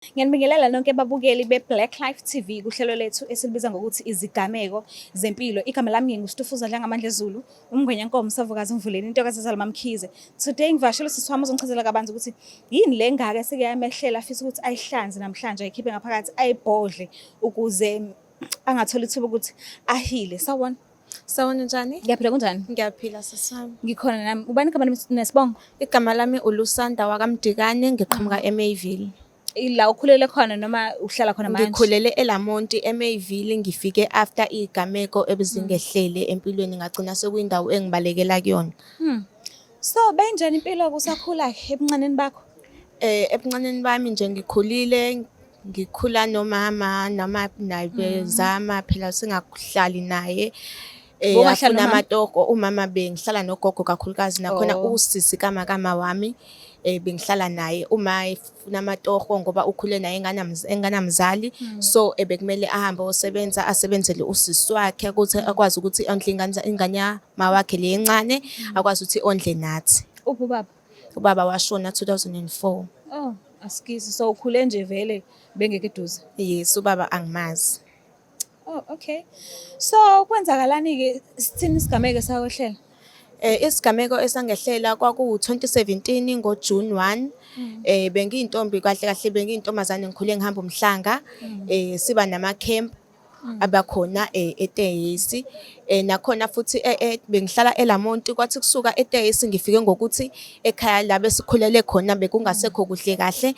Ngiyanibingelela nonke ababukeli be-Blaqlife TV kuhlelo lethu esilibiza ngokuthi izigameko zempilo. Igama lami nginguStufuza Dlangamandla Zulu, umngwenyankomo Msavukazi Mvuleni, intokazi yazalwa Mamkhize. Today ngivashele sisi wami uzongichazela kabanzi ukuthi yini le ngaka eseke yamehlela afisa ukuthi ayihlanze namhlanje ayikhiphe ngaphakathi ayibhodle ukuze angatholi ithuba ukuthi ahile. Sawubona. Sawubona njani? Ngiyaphila kunjani? Ngiyaphila sisami. Ngikhona nami. Ubani igama nesibongo? Igama lami uLusanda wakamdikane ngiqhamuka eMayville. La ukhulele khona noma uhlala khona manje? Ngikhulele eLamonti eMayville, ngifike after igameko ebizingehlele empilweni ngagcina sekuyindawo engibalekela kuyona. So benjani impilo kusakhula ebuncaneni bakho? Ebuncaneni bami nje ngikhula nomama noma nabezama phela singakuhlali naye. Afuna amatoko umama bengihlala nogogo kakhulukazi nakhona usisi kama wami. Bengihlala naye uma efuna amatoho ngoba ukhule naye enganamzali, so bekumele ahambe osebenza asebenzele usisi wakhe ukuthi akwazi ukuthi ondle ingane mawakhe le encane, akwazi ukuthi ondle nathi. Ubaba washona 2004. Oh, asikizi. So ukhule nje vele bengeke eduze? Yes, ubaba angimazi. Oh, okay. So kwenzakalani-ke sithini isigameko sakwehlela? Isigameko esangehlela kwaku-2017 ngoJune 1. Bengiyintombi kahle bengiyintombazane ngikhule ngihamba umhlanga. Siba nama-camp abakhona eTehisi. Nakhona futhi bengihlala eLamonti, kwathi kusuka eTehisi ngifike ngokuthi ekhaya la besikhulele khona bekungasekho kuhle kahle.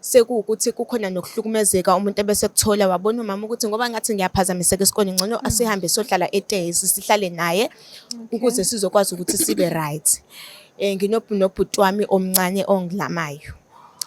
Sekuwukuthi kukhona nokuhlukumezeka umuntu ebese kuthola wabona umama ukuthi ngoba ngathi ngiyaphazamiseka esikoleni ngcono asihambe sohlala eTehisi sihlale naye ukuze sizokwazi ukuthi sibe right. Nginobhuti wami omncane ongilamayo.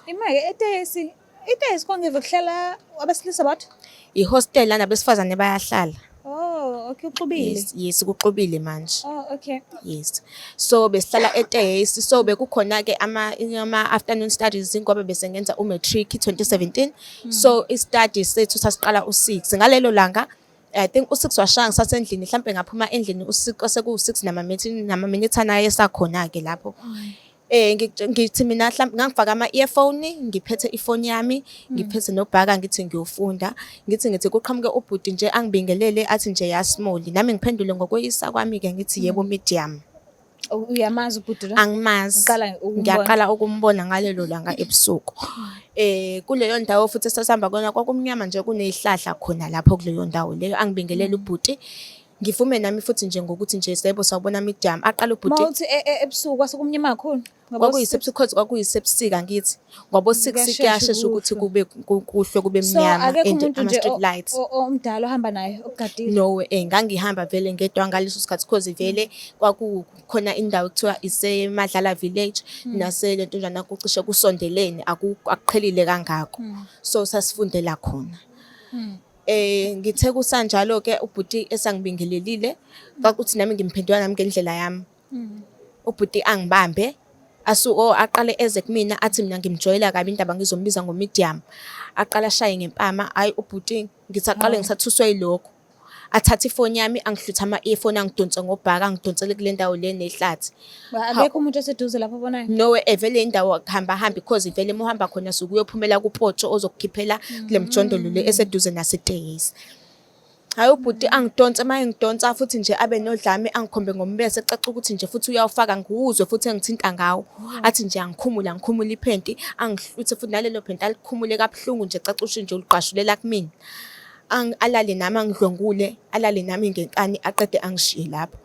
Imake eTehisi kongive kuhlala abesilisa bodwa? I-hostel lana besifazane bayahlala. Oh, okay, uxubile. Yes, kuxubile manje. Oh, okay. Yes. So besihlala eTehisi, so bekukhona ke ama afternoon studies ngoba besengenza umatric 2017. So i-study sethu sasiqala u6. Ngalelo langa I think u6 washaya ngisasendlini, mhlambe ngaphuma endlini u6 seku6 namaminithana esakhona ke lapho. Ngithi mina mhlambe ngangifaka ama-earphone, ngiphethe ifoni yami, ngiphethe nobhaka ngithi ngiyofunda. Ngithi kuqhamuke ubhuti nje angibingelele athi nje yasimoli. Nami ngiphendule ngokweyisa kwami ke ngithi yebo medium. Uyamazi ubhuti lo? Angimazi. Ngiyaqala ukumbona ngalelo langa ebusuku. Kuleyo ndawo futhi sasihamba kona kwakumnyama nje kunezihlahla khona lapho kuleyo ndawo leyo angibingelele ubhuti. Ngivume nami futhi nje ngokuthi nje sebo sawubona medium. Aqala ubhuti. Mawuthi ebusuku kwasekumnyama kakhulu. Kwakuyisebusika ngithi. Ngoba 6 kuyashesha ukuthi kuhle kube mnyama ama-street lights. Omdala ohamba naye okugadile? No, ngangihamba vele ngedwa ngaleso sikhathi cause vele kwakukhona indawo ekuthiwa iseMadlala village nasele ntonjana kucishe kusondelene akuqhelile kangako. So sasifundela khona. Ngithe kusanjalo ke ubhuti esangibingelelile kwakuthi nami ngimphendula nami ngendlela yami. Ubhuti angibambe aqale eze kumina athi mina ngimjoyela kabi indaba ngizombiza ngomedium. Aqala shaye ngempama, hayi ubhuti ngithi aqale ngisathuswa yilokho. Athatha ifoni yami angihlutha ama-earphone angidonsa ngobhaka angidonsele kule ndawo le nehlathi. Akekho umuntu oseduze lapho obonayo? No, vele indawo akuhamba because vele mohamba khona sukuyophumela kuPotsho ozokukhiphela kule mjondolo le eseduze naseTehisi. Hayi ubhuti angidonsa ngidonsa futhi nje abe nodlame angikhombe ngombese ecaca ukuthi nje futhi uyawufaka ngiwuzwe futhi engithinta ngawo. Athi nje ngikhumula iphenti angihluthe futhi nalelo phenti alikhumule kabuhlungu nje ecaca ukuthi nje uliqashulela kumina. Alale nami angidlwengule, alale nami ngenkani aqede angishiye lapho.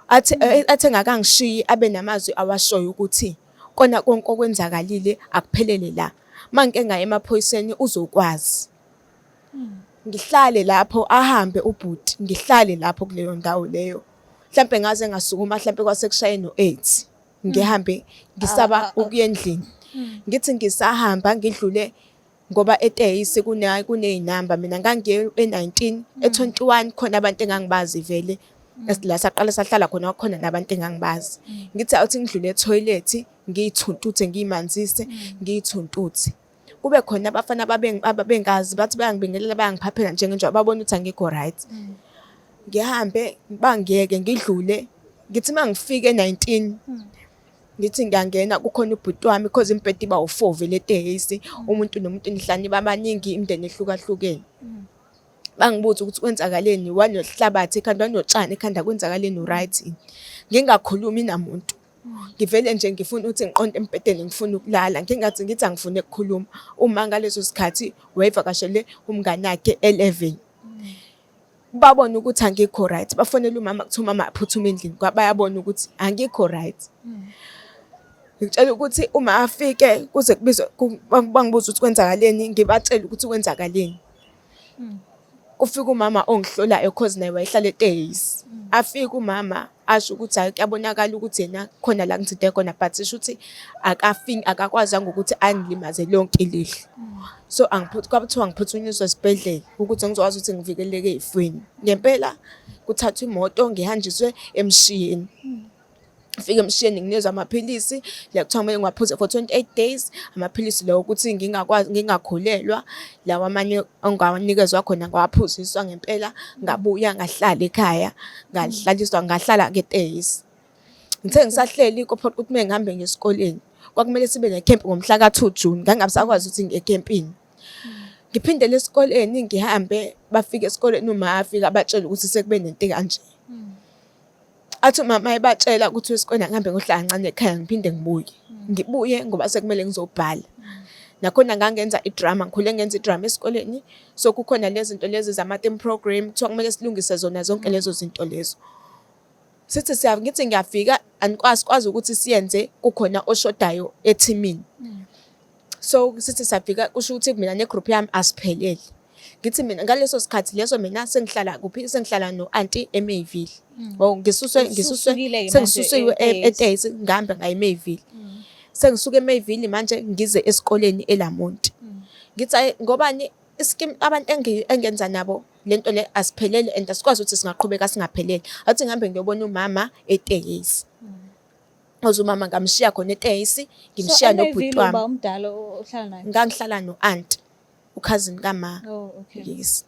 Athe ngakangishiyi abe namazwi awashoyo ukuthi kona konke okwenzakalile akuphelele la. Mangike ngaye emaphoyiseni uzokwazi. Ngihlale lapho ahambe ubhuti, ngihlale lapho kuleyo ndawo leyo. Mhlambe ngaze ngasukuma mhlambe kwasekushaye no8. Ngihambe ngisaba ukuya endlini. Ngithi ngisahamba ngidlule ngoba eTehisi kuneyinamba mina ngangiye e19 e21 khona abantu engangibazi vele. La saqala sahlala khona kwakhona nabantu engangibazi. Ngithi awuthi ngidlule etoilet ngiyithuntuthe ngiyimanzise ngiyithuntuthe. Kube khona abafana ababengazi bathi bayangibingelela bayangiphaphela njengenje babona ukuthi angikho right. Ngihambe bangiyeke ngidlule. Ngithi mangifike e19 ngithi ngiyangena kukhona ubhuti wami because imbhede iba u4 vele etekisi umuntu nomuntu nihlani babaningi imindeni ehlukahlukene. Bangibuza ukuthi kwenzakaleni, wanohlabathi ekhanda wanotshani ekhanda kwenzakaleni right. Ngingakhulumi namuntu. Ngivele nje ngifuna ukuthi ngiqonde embhedeni ngifuna ukulala. Ngithi angifune ukukhuluma. Uma ngaleso sikhathi wayevakashele umngane wakhe 11. Babona ukuthi angikho right. Bafonela umama kuthi umama aphuthuma endlini. Bayabona ukuthi angikho right. Ngitshela ukuthi uma afike kuze kubizwe bangibuza ukuthi kwenzakaleni, ngibatshela ukuthi kwenzakaleni. Kufika umama ongihlolayo cause naye wayehlala etekisi. Afika umama asho ukuthi hayi kuyabonakala ukuthi yena khona la ngithinte khona but isho ukuthi akakwazanga ukuthi angilimaze lonke ilihlo. So kwathiwa ngiphuthunyiswa esibhedlela ukuthi ngizokwazi ukuthi ngivikeleke ezifweni. Ngempela kuthathwa imoto ngihanjiswe emshiyeni. Ngifike emshiyeni nginezwe amaphilisi la kuthiwa kumele ngiwaphuze for 28 days. Amaphilisi lawo ukuthi ngingakhulelwa lawa amanye ongawanikezwa khona ngawaphuziswa ngempela ngabuya ngahlala ekhaya ngahlala ngetekisi. Ngithe ngisahleli kophoqa ukuthi manje ngihambe ngesikoleni. Kwakumele sibe necamp ngomhla ka2 June ngangingasakwazi ukuthi ngiye ecampini. Ngiphindele esikoleni ngihambe bafike esikoleni uma afika batshela ukuthi sekube nento kanje. Athi mama ebatshela ukuthi esikoleni ngihambe ngohlala kancane ekhaya ngiphinde ngibuye ngoba sekumele ngizobhala. Nakhona ngangenza idrama, ngikhule ngenza idrama esikoleni. So kukhona lezi zinto lezi zama-theme program kuthiwa kumele silungise zona zonke lezo zinto lezo. Ngithi ngiyafika anikwazi ukuthi siyenze kukhona oshodayo ethimini. So sithi safika kusho ukuthi mina negroup yami asiphelele. Ngithi mina ngaleso sikhathi leso mina sengihlala kuphi sengihlala no-auntie eMayville. Sengisusiwe eTesi ngihambe ngaye eMayville. Sengisuke eMayville manje ngize esikoleni eLamonti. Ngithi ngobani ischeme abantu engenza nabo lento le asiphelele and asikwazi ukuthi singaqhubeka singaphelele. Athi ngihambe ngiyobona umama eTesi. Umama ngamshiya khona eTesi, ngimshiya nobhuti wami. So umdala ohlala naye. Ngangihlala no-aunt, ukhazini kama. Oh, okay. Yes.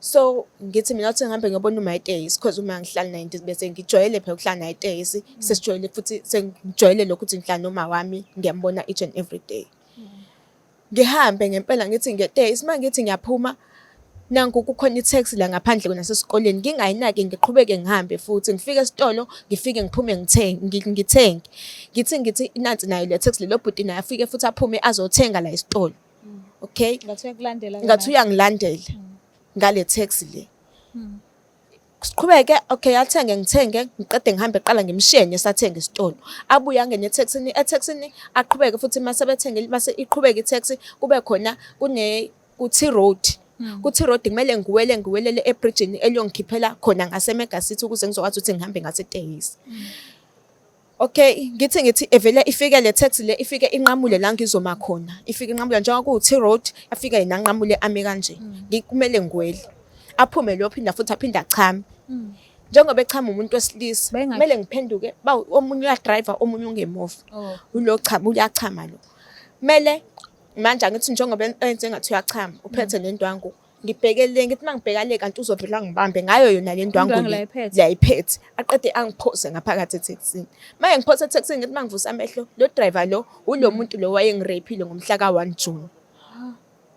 So ngithi mina uthi ngihambe ngiyobona uma eTesi because uma ngihlala naye bese ngijwayele phela ukuhlala naye eTesi. Sesijwayele futhi sengijwayele lokuthi ngihlala noma wami ngiyambona each and every day. Ngihambe ngempela ngithi ngeTesi manje ngithi ngiyaphuma nangu kukhona itaxi la ngaphandle kuna sesikoleni ngingayinaki ngiqhubeke ngihambe futhi ngifike esitolo ngifike ngiphume ngithenge ngithi nansi nayo le taxi lo bhuti naye afike futhi aphume azothenga la esitolo. Okay, ngathi uyangilandela ngale taxi le. Siqhubeke okay athenge ngithenge ngiqede ngihambe eqala ngimshiye nesathenga esitolo. Abuya ngene etaxini aqhubeke futhi mase bethenge mase iqhubeke itaxi kube khona kuthi road. Kuthi road kumele ngiwelele ebridgeini eliyongikhiphela khona ngaseMega City ukuze ngizokwazi ukuthi ngihambe ngaseTekisi. Okay, ngithi evele ifike le taxi le ifike inqamule la ngizoma khona. Ifike inqamule njengoba kuthi road afika yena nqamule ame kanje. Ngikumele ngiwele. Aphume lo phinda futhi aphinda achama. Njengoba echama umuntu wesilisa kumele ngiphenduke omunye uya driver omunye ungemuva. Ulo chama uyachama lo. Kumele manje ngithi njengoba enze ngathi uyachama uphethe nendwangu ngibhekele ngithi mangibhekale kanti uzovela ngibambe ngayo yona le ndwangu la iphethe aqede angiphose ngaphakathi etaxini. Maye ngiphose etaxini ngithi mangivusa amehlo lo driver lo ulo muntu lo wayengirepile ngomhla ka1 June.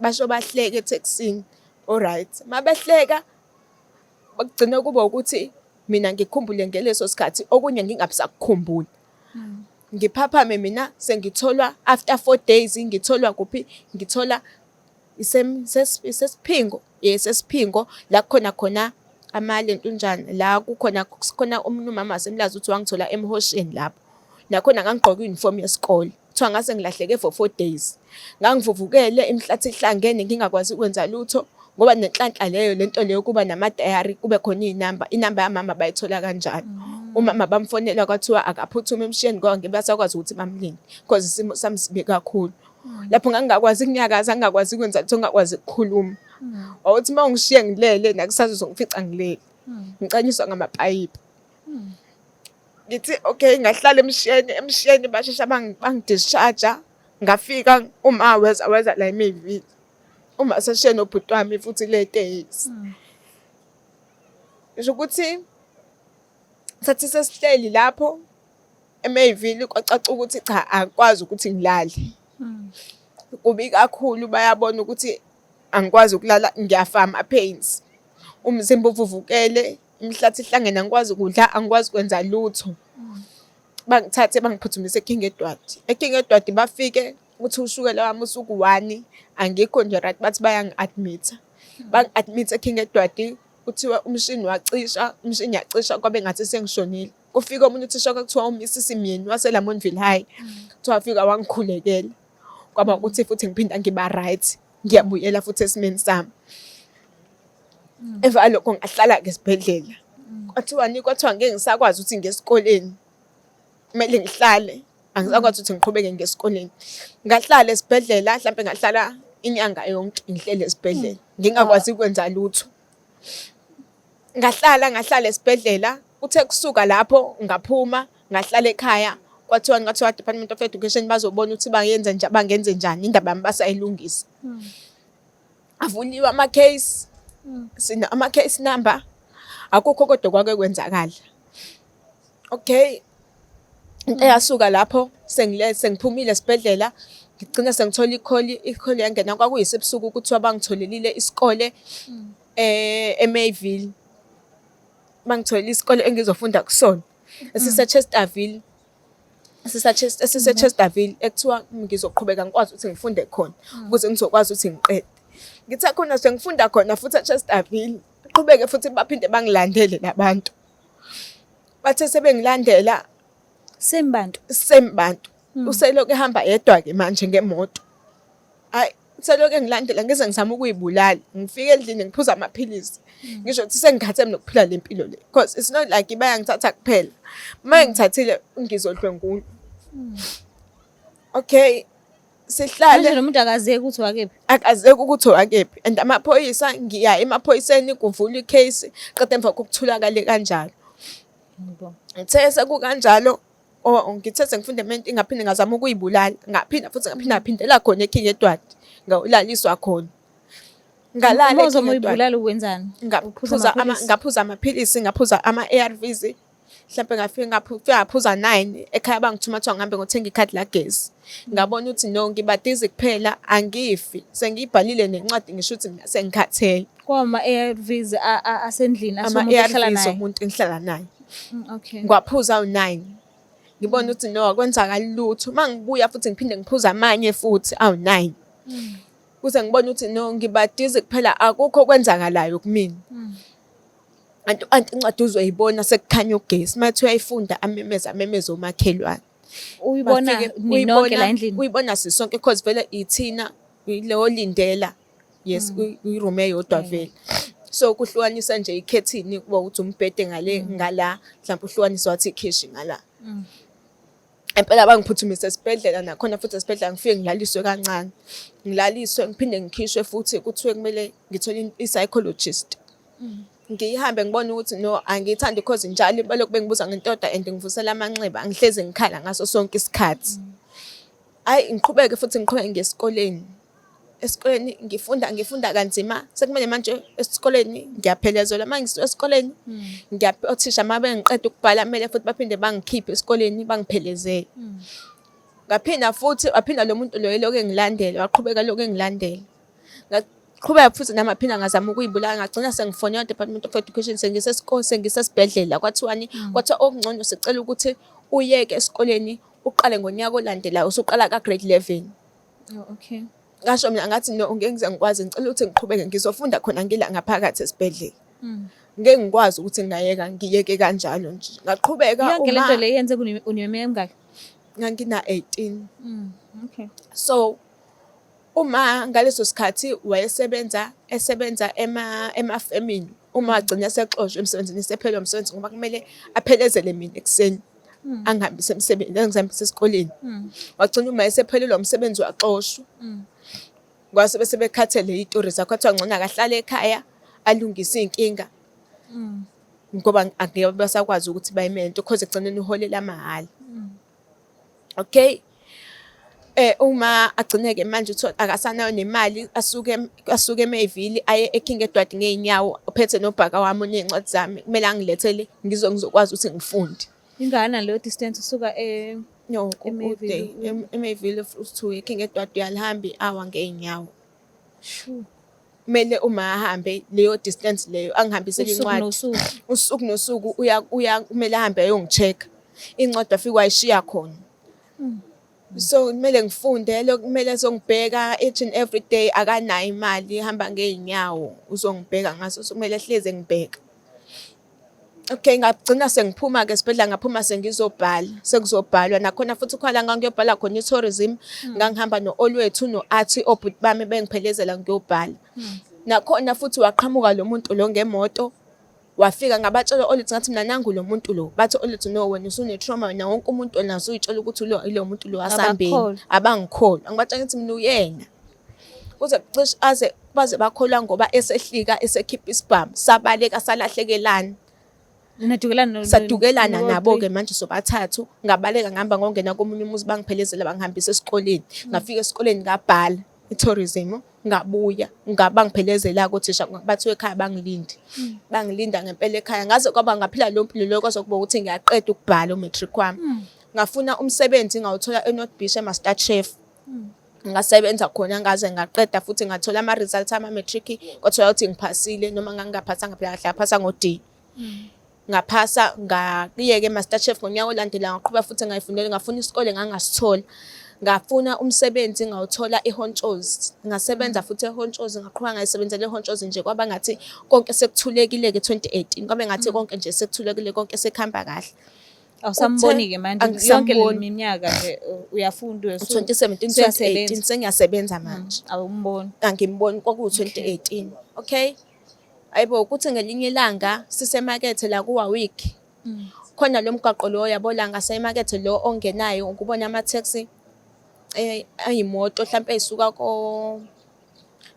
Basho bahleke etaxini. Alright, mabehleka bakugcina kuba ukuthi mina ngikhumbule ngeleso sikhathi okunye ngingabisakukhumbula. Ngiphaphame mina sengitholwa after 4 days ngitholwa kuphi ngithola isesiphingo yesesiphingo la khona amalento njani la kukhona umuntu umama semlazi uthi wangithola emhosheni lapho nakhona ngangigqoka uniform yesikole kuthiwa ngase ngilahleke for 4 days ngangivuvukele imhlathi ihlangene ngingakwazi ukwenza lutho ngoba nenhlanhla leyo lento leyo kuba nama diary kube khona inamba yamama bayithola kanjani. Umama bamfonela kwathiwa akaphuthume emshiyeni ngoba ngebasakwazi ukuthi bamlinde because isimo sami sibe kakhulu. Lapho ngangakwazi ukunyakaza ngakwazi ukwenza lutho ngakwazi ukukhuluma. Awuthi mawungishiye ngilele nakusazo uzongifica ngilele. Ngicanyiswa ngamapayipi. Ngithi okay ngahlala emshiyeni bashesha bangidischarge ngafika uma weza la eMayville. Uma seshiye nobhuti wami futhi le Tekisi. Ngisho ukuthi sathi sesihleli lapho eMayville kwacaca ukuthi cha akwazi ukuthi ngilale. Kubi kakhulu bayabona ukuthi angikwazi ukulala ngiyafama pains. Umzimba uvuvukele, imihlathi ihlangene angikwazi ukudla, angikwazi kwenza lutho. Bangithathe bangiphuthumise eKing Edward. eKing Edward bafike uthi ushukela wami usuku-1 angikho nje right bathi bayangi-admit. Bangi-admit eKing Edward kuthiwa umshini yacisha kwabe ngathi sengishonile. Kufika omunye uthisha kwakuthiwa uMrs Simyeni waseLamontville High. Kuthiwa wafika wangikhulekela. Kwaba ukuthi futhi ngiphinda ngiba right. Ngiyabuyela futhi esimeni sami. Eva lokho ngahlala-ke esibhedlela. Kwathiwa ngeke ngisakwazi ukuthi ngesikoleni. Kumele ngihlale. Angisakwazi ukuthi ngiqhubeke ngesikoleni. Ngahlala esibhedlela, mhlampe ngahlala inyanga yonke ngihlele esibhedlela. Ngingakwazi ukwenza lutho. Ngahlala esibhedlela. Uthe kusuka lapho ngaphuma, ngahlala ekhaya. Kwathiwa Department of Education bazobona ukuthi bangenze njani indaba yami basayilungisa. Avuliwe ama-case. Sina ama-case number. Akukho kodwa kwake kwenzakala. Okay. Into yasuka lapho sengiphumile esibhedlela. Ngigcina sengithola ikholi yangena kwakuyisibusuku kuthiwa bangitholelile isikole eMayville. Bangitholele isikole engizofunda kusona. Chesterville. Chesterville ekuthiwa ngizoqhubeka ngikwazi ukuthi ngifunde khona ukuze ngizokwazi ukuthi ngiqede. Ngithe khona sengifunda khona futhi eChesterville. Qhubeke futhi baphinde bangilandele labantu. Bathe sebengilandela Sembantu. Useloke ehamba yedwa-ke manje ngemoto. Hayi, useloke engilandela ngize ngizama ukuyibulala. Ngifike endlini ngiphuza amaphilisi. Ngisho ukuthi sengikhathele nokuphila le mpilo le. Because it's not like bayangithatha kuphela. Uma ngithathile ngizodlwengulwa. Okay. Sihlale. Manje nomuntu akazeki ukuthi wakephi. Akazeki ukuthi wakephi. And amaphoyisa ngiya emaphoyiseni kuvula icase. Qede emva kokutholakala kanjalo. Ngithe sekukanjalo ngithe sengifunda mente ingaphinde ngazama ukuyibulala. Ngaphindela khona eKing Edward. Ngawulaliswa khona. Ngalala eKing Edward ukwenzani? Ngaphuza amaphilisi, ngaphuza ama-ARVs. Mhlawumbe ngaphuza 9 ekhaya bangithuma kuthiwa ngihambe ngothenga ikhadi lagesi. Ngabona ukuthi no ngibadizi kuphela angifi. Sengiyibhalile nencwadi ngisho ukuthi sengikhathele. Kwama-ARVs asendlini ama-ARVs engihlala naye. Okay. Ngwaphuza u9. Ngibona ukuthi no akwenzakala lutho. Mangibuya futhi ngiphinde ngiphuza amanye futhi awu9. Kuze ngibona ukuthi no ngibadizi kuphela akukho kwenzakalayo kumina. Anti incwadi uzoyibona sekukhanya ugesi mathi uyayifunda amemeza umakhelwane. Uyibona ninonke la endlini. Uyibona sisonke because vele ithina lo lindela. Yes, uyiroom eyodwa vele. So kuhlukanisa nje ikhethini kuba ukuthi umbhede ngala mhlawumbe uhlukanisa wathi ikhishi ngala. Empela bangiphuthumise esibhedlela nakhona futhi esibhedlela ngifike ngilaliswe kancane. Ngilaliswe ngiphinde ngikhishwe futhi kuthiwe kumele ngithole i-psychologist. Ngihambe ngibona ukuthi no angiyithandi because njalo balokhu bengibuza ngentoda and ngivusela amanxeba angihlezi ngikhala ngaso sonke isikhathi. Hayi ngiqhubeke futhi ngiqhubeke ngesikoleni. Esikoleni ngifunda kanzima sekumele manje esikoleni ngiyaphelezelwa manje esikoleni othisha mabe ngiqeda ukubhala kumele futhi baphinde bangikhiphe esikoleni bangiphelezele. Waphinda lo muntu lo eloke engilandela waqhubeka lokho engilandela. Ngaqhubeka futhi namaphinda ngazama ukuyibulala ngagcina sengifonela Department of Education sengisesibhedlela kwathiwa okungcono sicela ukuthi uyeke esikoleni uqale ngonyaka olandelayo usuqala ka-grade 11. Okay. Ngasho mina ngathi no ngeke ngize ngikwazi ngicela ukuthi ngiqhubeke ngizofunda khona ngila ngaphakathi esibhedlela. Ngeke ngikwazi ukuthi ngiyeke kanjalo nje. Ngaqhubeka yonke lento le yenze uneminyaka emingaki? Ngangina 18. Okay. So uma ngaleso sikhathi wayesebenza emafemini uma agcina sexoshwe emsebenzini sephela umsebenzi ngoba kumele aphelezele mina ekseni angihambise emsebenzini angihambise esikoleni. Wagcina uma esephelelwa umsebenzi waxoshwa. Kwase bese bekhathele izitori zakhe kwathiwa ngcono akahlale ekhaya alungise inkinga. Ngoba angeke basakwazi ukuthi bayimento because egcineni uholela amahala. Okay. Uma agcineke manje uthi akasanayo nemali asuke eMayville aye eKing Edward ngeenyawo uphethe nobhaka wami onezincwadi zami kumele angilethele ngizokwazi ukuthi ngifunde. Ingana leyo distance usuka No, eMayville kude. eMayville to eKingedward uyalihamba i-hour ngey'nyawo. Shu. Kumele uma ahambe leyo distance leyo angihambisele Usuku incwadi. nosuku. Usuku nosuku kumele ahambe ayongi-check-a. Incwadi afike wayishiya khona. So kumele ngifundele, kumele ezongibheka each and every day, akanayo imali ihamba ngey'nyawo uzongibheka ngaso kumele ehlezi engibheka. Okay, ngagcina sengiphuma-ke esibhedlela, ngaphuma sekuzobhalwa. Nakhona futhi khona la ngangiyobhala khona i-tourism, ngangihamba no-Olwethu no-Athi, obhuti bami bengiphelezela ngiyobhala. Nakhona futhi waqhamuka lo muntu lo ngemoto, wafika ngabatshela u-Olwethu ngathi mina nangu lo muntu lo. Bathi u-Olwethu no, wena usune-trauma, wena wonke umuntu onazo uy'tshela ukuthi ilo muntu lo wasambeni. Abangikholwa. Angibatshela ukuthi mina uyena. Kuze cishe baze bakholwa ngoba esehlika esekhipha isibhamu, sabaleka salahlekelana. Sadukelana nabo-ke manje sobathathu. Ngabaleka ngihamba ngongena komunye umuzi bangiphelezela bangihambisa esikoleni. Ngafika esikoleni ngabhala i-tourism, ngabuya bangiphelezela-ke othisha bathiwe ekhaya bangilinde. Bangilinda ngempela ekhaya. Ngaze kwaba ngaphila leyo mpilo leyo kwaze kuba ukuthi ngiyaqeda ukubhala u-matric wami. Ngafuna umsebenzi ngawuthola eNorth Beach ema-Star Chef. Ngasebenza khona ngaze ngaqeda futhi ngathola ama-results ama-matric, kwathiwa ukuthi ngiphasile noma ngangingaphasanga phela kahle ngaphasa ngo-D. Ngaphasa ngiyeke ema-Star Chef ngonyaka olandelayo ngaqhubeka futhi ngayifundela, ngafuna isikole ngangasithola. Ngafuna umsebenzi ngawuthola eHontshozi. Ngasebenza futhi eHontshozi, ngaqhubeka ngayisebenzela eHontshozi nje kwaba ngathi konke sekuthulekile-ke 2018. Kwabe ngathi konke nje sekuthulekile, konke sekuhamba kahle. Awusamboni-ke manje yonke le minyaka nje uyafunda uyesuka. 2017, 2018 sengiyasebenza manje. Awumboni. Angimboni kwaku-2018. Okay. Ayibo ukuthi ngelinye ilanga sisemakethe la kuwa-week. Khona lo mgwaqo lo yabo la ngasemakethe lo ongenayo ukubona ama-taxi ayimoto mhlawumpe ey'suka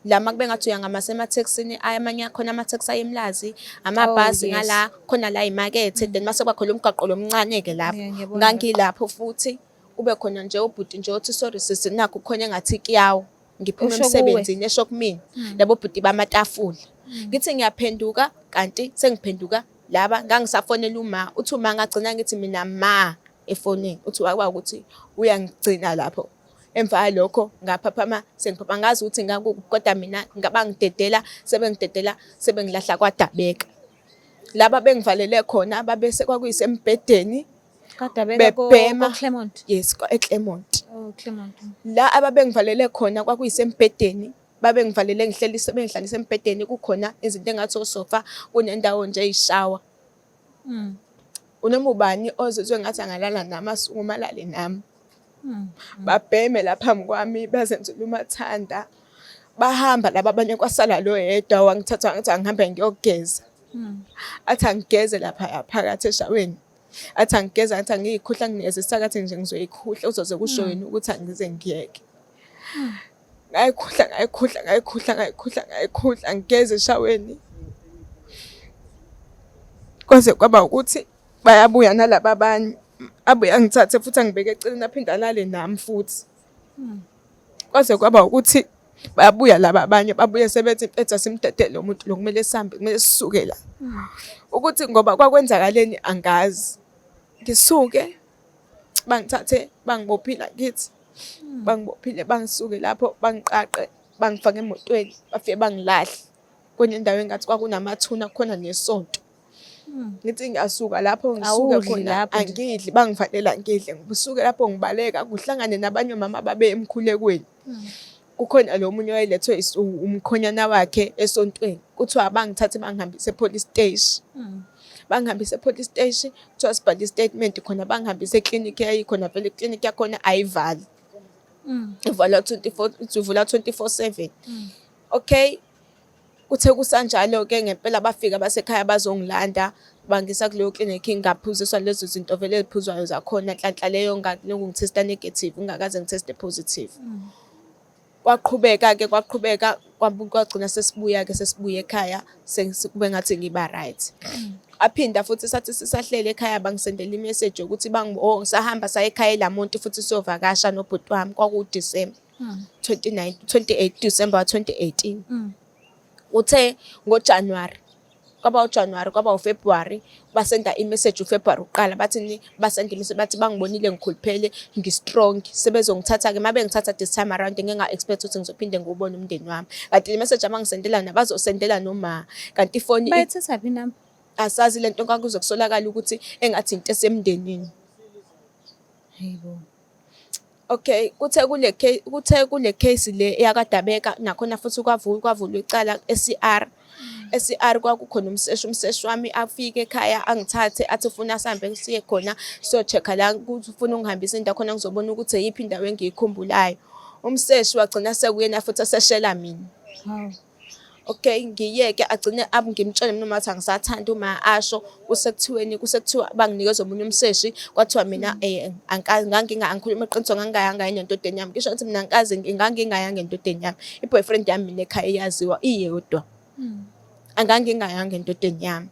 lama kube ngathi uyangamasemathekisini amanye akhona ama-taxi ayemlazi, amabhasi ngala khona la imakethe. Then mase kuba khona umgwaqo lomncane-ke lapho. Ngangilapho futhi kube khona nje ubhuti nje othi sorry sisi nakho khona engathi kuyawo. Ngiphuma emsebenzini esho kumina labo bhuti bamatafula. Ngithi ngiyaphenduka kanti sengiphenduka laba ngangisafonela uma uthi uma ngagcina ngithi mina ma efonini uthi wakwa ukuthi uyangigcina lapho. Emva yalokho ngaphaphama sengiphapha ngazi ukuthi kodwa mina ngabangidedela sebengilahla kwaDabeka. Laba bengivalele khona babese kwakuyisembhedeni KaDabeka Claremont. Yes, eClaremont. Oh, Claremont. La ababengivalele khona kwakuyisembhedeni, babengivalele bengihlalisa embhedeni, kukhona izinto engathi osofa, kunendawo nje eyishawa. Unoma ubani ozizwe ngathi angalala nami asuke umalale nami. Babheme la phambi kwami bazenzela umathanda. Bahamba laba abanye kwasala lo yedwa wangithatha ngathi angihambe ngiyogeza. Athi angigeze lapha phakathi eshaweni. Athi angigeza ngathi angiyikhuhla nginezisa kathi nje ngizoyikhuhla uzoze kusho yena ukuthi angize ngiyeke. Ngayikhuhla ngigeze eshaweni. Kwaze kwaba ukuthi bayabuya nalaba abanye. Abuye angithathe futhi angibeke eceleni aphinde alale nami futhi. Kwaze kwaba ukuthi bayabuya laba abanye babuye sebethi impethu asimdedele lo muntu lo kumele sihambe kumele sisuke la. Ukuthi ngoba kwakwenzakaleni angazi. Ngisuke bangithathe bangibophile kithi. Bangibophile bangisuke lapho bangiqaqe bangifake emotweni bafike bangilahle. Kunendawo engathi kwakunamathuna khona nesonto. Ngithi ngiyasuka lapho ngisuke khona angidli bangivalela ngidle ngisuke lapho ngibaleka kuhlangane nabanye mama babe emkhulekweni. Kukhona lo munye wayelethwe umkhonyana wakhe esontweni kuthiwa abangithathe bangihambise epolice station. Bangihambise epolice station kuthiwa sibhale istatement khona bangihambise eklinikhi yayikhona vele iklinikhi yakhona ayivali. Ivala 24/7. Okay. Kuthe kusanjalo-ke ngempela bafika basekhaya bazongilanda bangisa kuleyo klinikhi ngaphuziswa lezo zinto vele eziphuzwayo zakhona nhlanhla leyo ngithesta negative ngingakaze ngitheste positive. Kwaqhubeka kwagcina sesibuya ekhaya kube ngathi ngiba right. Aphinda futhi sathi sisahlele ekhaya bangisendela imessage ukuthi sahamba saye ekhaya eLamonti futhi siyovakasha nobhuti wami kwakuDisemba 28 December 2018. Uthe ngoJanuary kwaba uJanuwari, kwaba uFebruwari, basenda i-message uFebruwari uqala bathini, basenda i-message bathi bangibonile ngikhuluphele, ngi-strong, sebezongithatha-ke. Uma bengithatha this time around nginga-expect ukuthi ngizophinde ngiwubone umndeni wami. Kanti le message abangisendela nabazosendela noma. Kanti ifoni Bayithathaphi inamba? asazi lento kwakuze kusolakala ukuthi engathi into esemndenini. Hayibo. Okay, kuthe kule case le eyakaDabeka nakhona futhi kwavulwa icala e-CR. E-CR kwakukhona umseshi wami afike ekhaya angithathe athi ufuna sihambe siye khona siyo-check-a la ukuthi ufuna ungihambisa indawo khona ngizobona ukuthi iyiphi indawo engiyikhumbulayo. Umseshi wagcina sekuyena futhi aseshela mina. Hawu. Okay, ngiyeke agcine ngimtshele mina ukuthi angisathandi uma asho kusekuthiwa banginikeza omunye umseshi kwathiwa mina angikhuluma iqiniso ngangingayanga yini entodeni yami. Ngisho ukuthi mina ngangingayanga entodeni yami. I-boyfriend yami mina ekhaya iyaziwa iyodwa. Angangingayanga entodeni yami.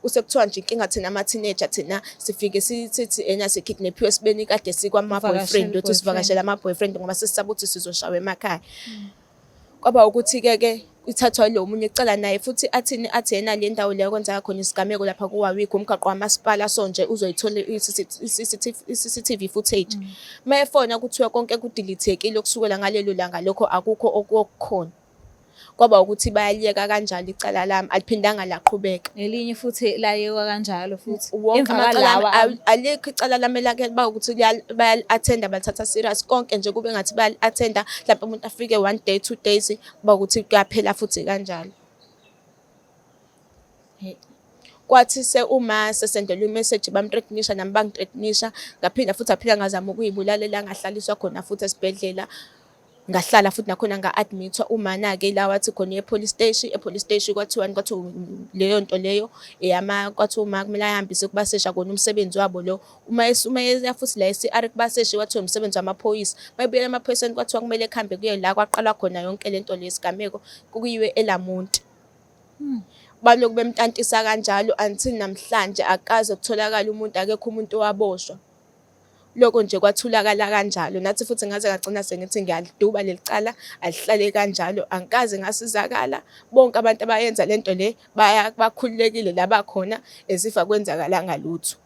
Kusekuthiwa nje inkinga thina ama-teenager thina sifike sithi ena sikidnaphiwe sibeni kade sikwama-boyfriend ukuthi sivakashele ama-boyfriend ngoba sesisaba ukuthi sizoshawa emakhaya. Kwaba ukuthi-ke ithathwa lo munye ecala naye futhi athi yena le ndawo leyo kwenzeka khona isigameko lapha kuWawiko umgaqo wamasipala so nje uzoyithola i-CCTV footage. Mayefona kuthiwa konke kudelethekile kusukela ngalelo langa lokho akukho okukhona. Kwaba ukuthi bayaliyeka kanjalo icala lami aliphindanga laqhubeka. Elinye futhi layekwa kanjalo futhi. Wonke amacala alikho icala lami elake liba ukuthi bayali-attenda balithatha serious konke nje kube ngathi bayali-attenda mhlawumbe umuntu afike 1 day 2 days kuba ukuthi kuyaphela futhi kanjalo. Kwathi uma sesendelwe i-message bamthreatenisha nami bangithreatenisha ngaphinda futhi aphila ngazama ukuyibulala la ngahlaliswa khona futhi esibhedlela. Ngahlala futhi nakhona nga-admithwa umana-ke la wathi khona e-police station kwathiwa leyo nto leyo kwathiwa uma kumele ayihambise kubasesha kona umsebenzi wabo lo. Uma eya futhi la e-CR kubaseshe kwathiwa umsebenzi wamaphoyisa. Mayebuyela emaphoyiseni kwathiwa kumele kuhambe kuye la kwaqala khona yonke le nto le yesigameko kuyiwe eLamonti. Baloku bemtantisa kanjalo until namhlanje akaze kutholakala umuntu, akekho umuntu owaboshwa. Lokho nje kwathulakala kanjalo nathi futhi ngaze ngagcina sengithi ngiyaliduba leli cala alihlale kanjalo angikaze ngasizakala. Bonke abantu abayenza lento le bakhululekile la bakhona ezifa kwenzakalanga lutho.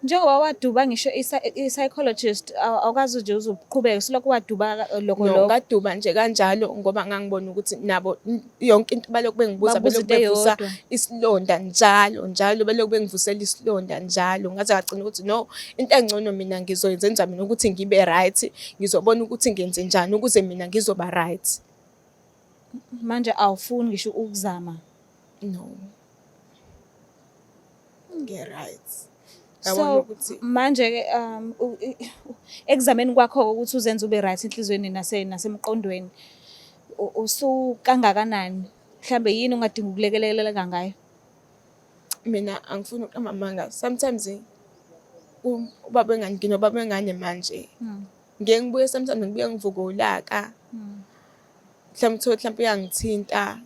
Njengoba waduba ngisho i-psychologist awukazi nje uzoqhubeka silokhu waduba lokho. Ngaduba nje kanjalo ngoba ngangibona ukuthi nabo yonke into balokhu bengibuza belokhu bevusa isilonda njalo belokhu bengivusela isilonda njalo. Ngaze ngagcina ukuthi no, into engcono mina ngizoyenza mina ukuthi ngibe right, ngizobona ukuthi ngenze njani ukuze mina ngizoba right. Manje awufuni ngisho ukuzama? No. Nge-right. So manje-ke ekuzameni kwakho ukuthi uzenze ube right enhlizweni nasemqondweni usukangakanani? Mhlambe yini ungadinga ukulekeleleka ngayo? Mina angifuni uqamba sometimes ubaba ngine manje. Ngeke ngibuye sometimes ngibuye ngivuke ulaka. Mhlawumbe uyangithinta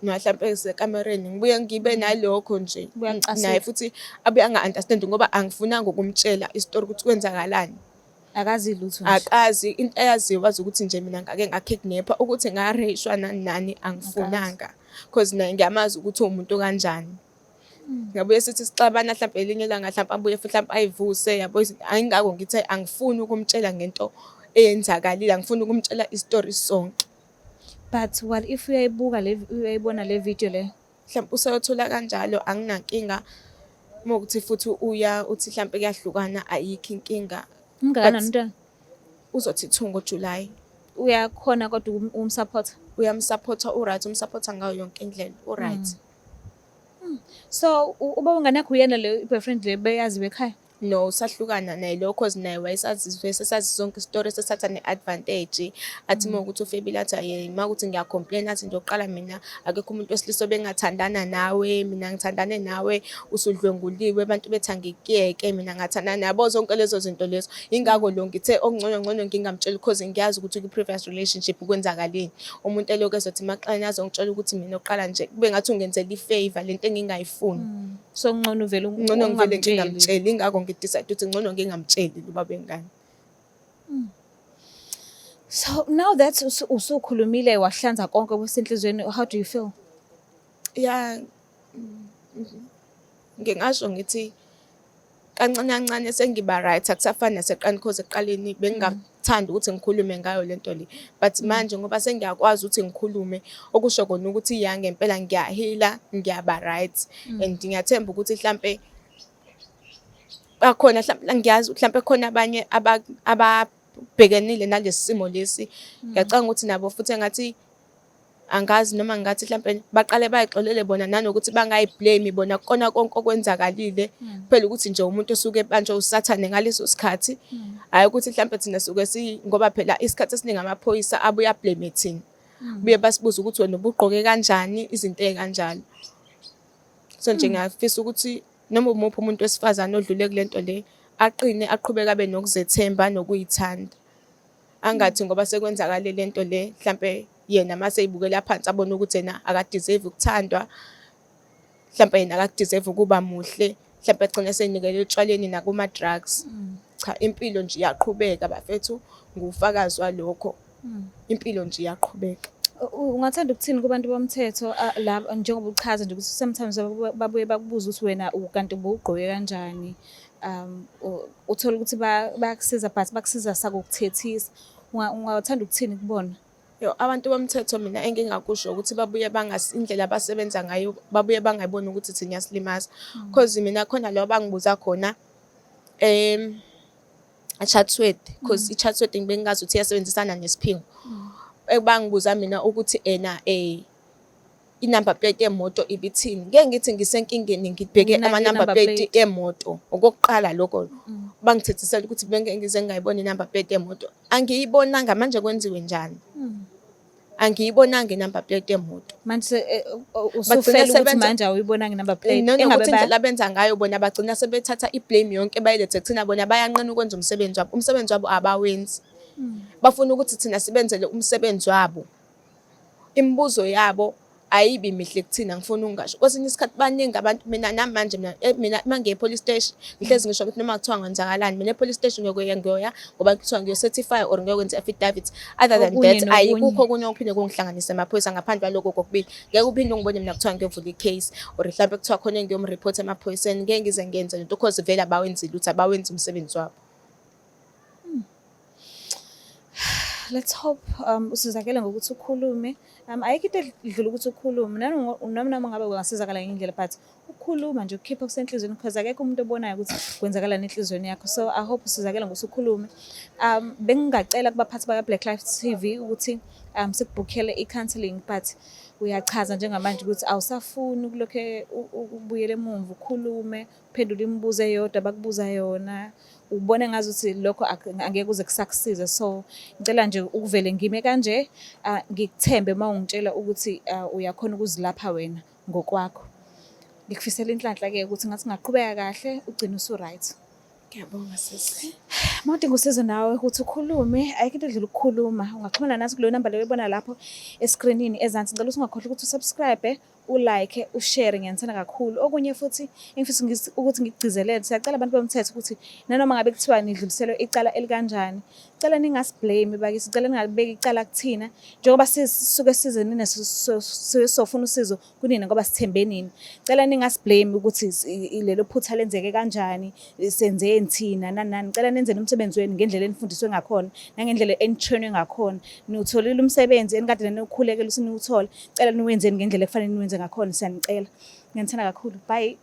mhlawumbe esekamereni ngibuye ngibe nalokho nje naye futhi abuye anga-understand ngoba angifunanga ukumtshela isitori ukuthi kwenzakalani. Akazi lutho nje. Akazi into eyaziyo wazi ukuthi nje mina ngake ngakidnapha ukuthi ngareyishwa nani angifunanga because naye ngiyamazi ukuthi umuntu kanjani. Ngabuye sithi sixabana mhlawumbe elinye ilanga mhlawumbe abuye futhi mhlawumbe ayivuse yabo ayingako ngithi angifuni ukumtshela ngento eyenzakalile, angifuni ukumtshela isitori sonke. But what if uyayibona le video le? Mhlawumbe usayothola kanjalo anginankinga. Mokuthi futhi uthi mhlawumbe kuyahlukana ayikho inkinga. Ungakanani umntwana? Uzothi 2 ngoJuly. Uyakhona kodwa umsupport? Uyamsupporta right, umsupporta ngayo yonke indlela right. So uba unganakho uyena le boyfriend le beyazi bekhaya? No, sahlukana naye lokho cause naye wayesazi zonke istory sesatha ne-advantage. Athi ukuthi uFebile athi makuthi ngiyacomplain athi nje oqala mina akekho umuntu wesilisa bengathandana nawe, mina ngithandane nawe usudlwenguliwe abantu bethangikiyeke mina ngathanda nabo zonke lezo zinto lezo. Ingako lo ngithe okungcono ngingamtshela cause ngiyazi ukuthi ku-previous relationship kwenzakaleni. Umuntu eloko ezothi maqala azongitshela ukuthi mina oqala nje kube ngathi ungenzela i-favor lento engingayifuni. So ngcono vele ngingamtsheli ingako ngidecide ukuthi ngcono ngingamtsheli lo baba engane. So now that usukhulumile wahlanza konke kusenhlizweni, how do you feel? Ya ngingasho ngithi kancane kancane sengiba right, akusafani naseqaleni because ekuqaleni bengingathanda ukuthi ngikhulume ngayo lento le. But manje ngoba sengiyakwazi ukuthi ngikhulume, okusho kona ukuthi ya ngempela ngiyahila, ngiyaba right. And ngiyathemba ukuthi hlampe bakhona hlampe ngiyazi hlampe khona abanye ababhekenile nalesi simo lesi. Ngiyacabanga ukuthi nabo futhi engathi angazi noma ngathi hlampe baqale bayixolele bona nanokuthi bangayiblame bona kukona konke okwenzakalile. Kuphela ukuthi nje umuntu osuke ebanjwe usathane ngaleso sikhathi. Hayi ukuthi hlampe thina suke ngoba phela isikhathi esiningi amaphoyisa abuya blame thina. Buye basibuza ukuthi wena ubugqoke kanjani, izinto ezikanjalo. So nje ngiyafisa ukuthi noma umuphi umuntu wesifazane odlule kulento le aqine aqhubeka abe nokuzethemba nokuyithanda. Angathi ngoba sekwenzakale lento le hlampe yena mase eyibukela phansi abona ukuthi yena akadeserve ukuthandwa, hlampe yena akadeserve ukuba muhle, hlampe agcine senikele etshwaleni nakuma drugs. Cha, impilo nje iyaqhubeka bafethu, ngufakazi walokho. Impilo nje iyaqhubeka. Ungathanda ukuthini kubantu bomthetho la njengoba uchaza nje ukuthi sometimes babuye bakubuza ukuthi wena kanti ubugqoke kanjani, uthola ukuthi bayakusiza but bakusiza sakukuthethisa. Ungathanda ukuthini kubona? Abantu bomthetho mina engingakusho ukuthi babuye indlela abasebenza ngayo babuye bangayiboni ukuthi thina silimaza. Because mina khona lo bangibuza khona chatword, because i-chatword ngibengazi ukuthi iyasebenzisana nesiphingo. Bangibuza mina ukuthi i-number plate yemoto ibithini. Ngeke ngithi ngisenkingeni ngibheke ama-number plate emoto. Okokuqala lokho bangithethisela ukuthi bengeke ngize ngayibona i-number plate yemoto. Angiyibonanga manje kwenziwe njani? Angiyibonanga i-number plate yemoto. Manje usufela ukuthi manje awuyibonanga i-number plate. Engabe indlela abenza ngayo bona bagcina sebethatha i-blame yonke bayilethe kuthina, bona bayanqena ukwenza umsebenzi wabo. Umsebenzi wabo abawenzi. Bafuna ukuthi thina sibenzele umsebenzi wabo. Imibuzo yabo ayibi mihle kuthina, ngifuna ukungasho. Kwesinye isikhathi baningi abantu, mina namanje mina mangiye police station ngihlezi ngisho ukuthi noma kuthiwa kwenzakalani, mina police station ngiyoya ngoba kuthiwa ngiyo-certify or ngiyokwenza affidavit. Other than that ayikukho okunye okuphinde kungihlanganise amaphoyisa ngaphandle kwalokho kokubili. Ngeke uphinde ungibone mina kuthiwa ngiyovula i-case or mhlawumbe kuthiwa khona ngiyomreport emaphoyiseni. Ngeke ngize ngenze lento because vele abawenzile ukuthi abawenzi umsebenzi wabo. Let's hope usizakele ngokuthi ukhulume. Ayikho into edlula ukuthi ukhulume. Noma ngabe ungasizakala ngendlela but ukhuluma nje ukhipha kusenhlizweni because akekho umuntu obonayo ukuthi kwenzakalani enhlizweni yakho. So I hope usizakele ngokuthi ukhulume. Bengingacela kubaphathi baka Blaqlife TV ukuthi sikubhukhele i-counselling but uyachaza njengamanje ukuthi awusafuni ukulokhe ubuyele emuva ukhulume, uphendule imibuzo eyodwa bakubuza yona. Ubone ngazuthi lokho angeke kuze kusakusize. So ngicela nje ukuvele ngime kanje, ngikuthembe mawungitshela ukuthi uyakhona ukuzilapha wena ngokwakho. Ngikufisela inhlanhla ke ukuthi ngathi ngaqhubeka kahle ugcine usu right. Ngiyabonga sisi. Mawudinga usizo nawe ukuthi ukhulume, ayikho into edlula ukukhuluma. Ungaxhumana nathi kuleyo number leyo ubona lapho escreenini ezansi. Ngicela ungakhohlwa ukuthi usubscribe, ulike, ushare, ngiyathanda kakhulu. Okunye futhi engifisa ukuthi ngikugcizelele, siyacela abantu bomthetho ukuthi nanoma ngabe kuthiwa nidluliselwe icala elikanjani, cela ningasiblame bakithi, cela ningabeki icala kuthina njengoba sisuke size nina sofuna usizo kunina ngoba sithembe nini. Cela ningasiblame ukuthi lelo phutha lenzeke kanjani, senzeni thina nani. Cela nenzeni umsebenzi wenu ngendlela enifundiswe ngakhona nangendlela enitrainwe ngakhona. Niwutholile umsebenzi enikade nanikhulekela ukuthi niwuthole, cela niwenzeni ngendlela efanele niwenze ngakhona. Siyanicela. Ngiyathanda kakhulu. Bye.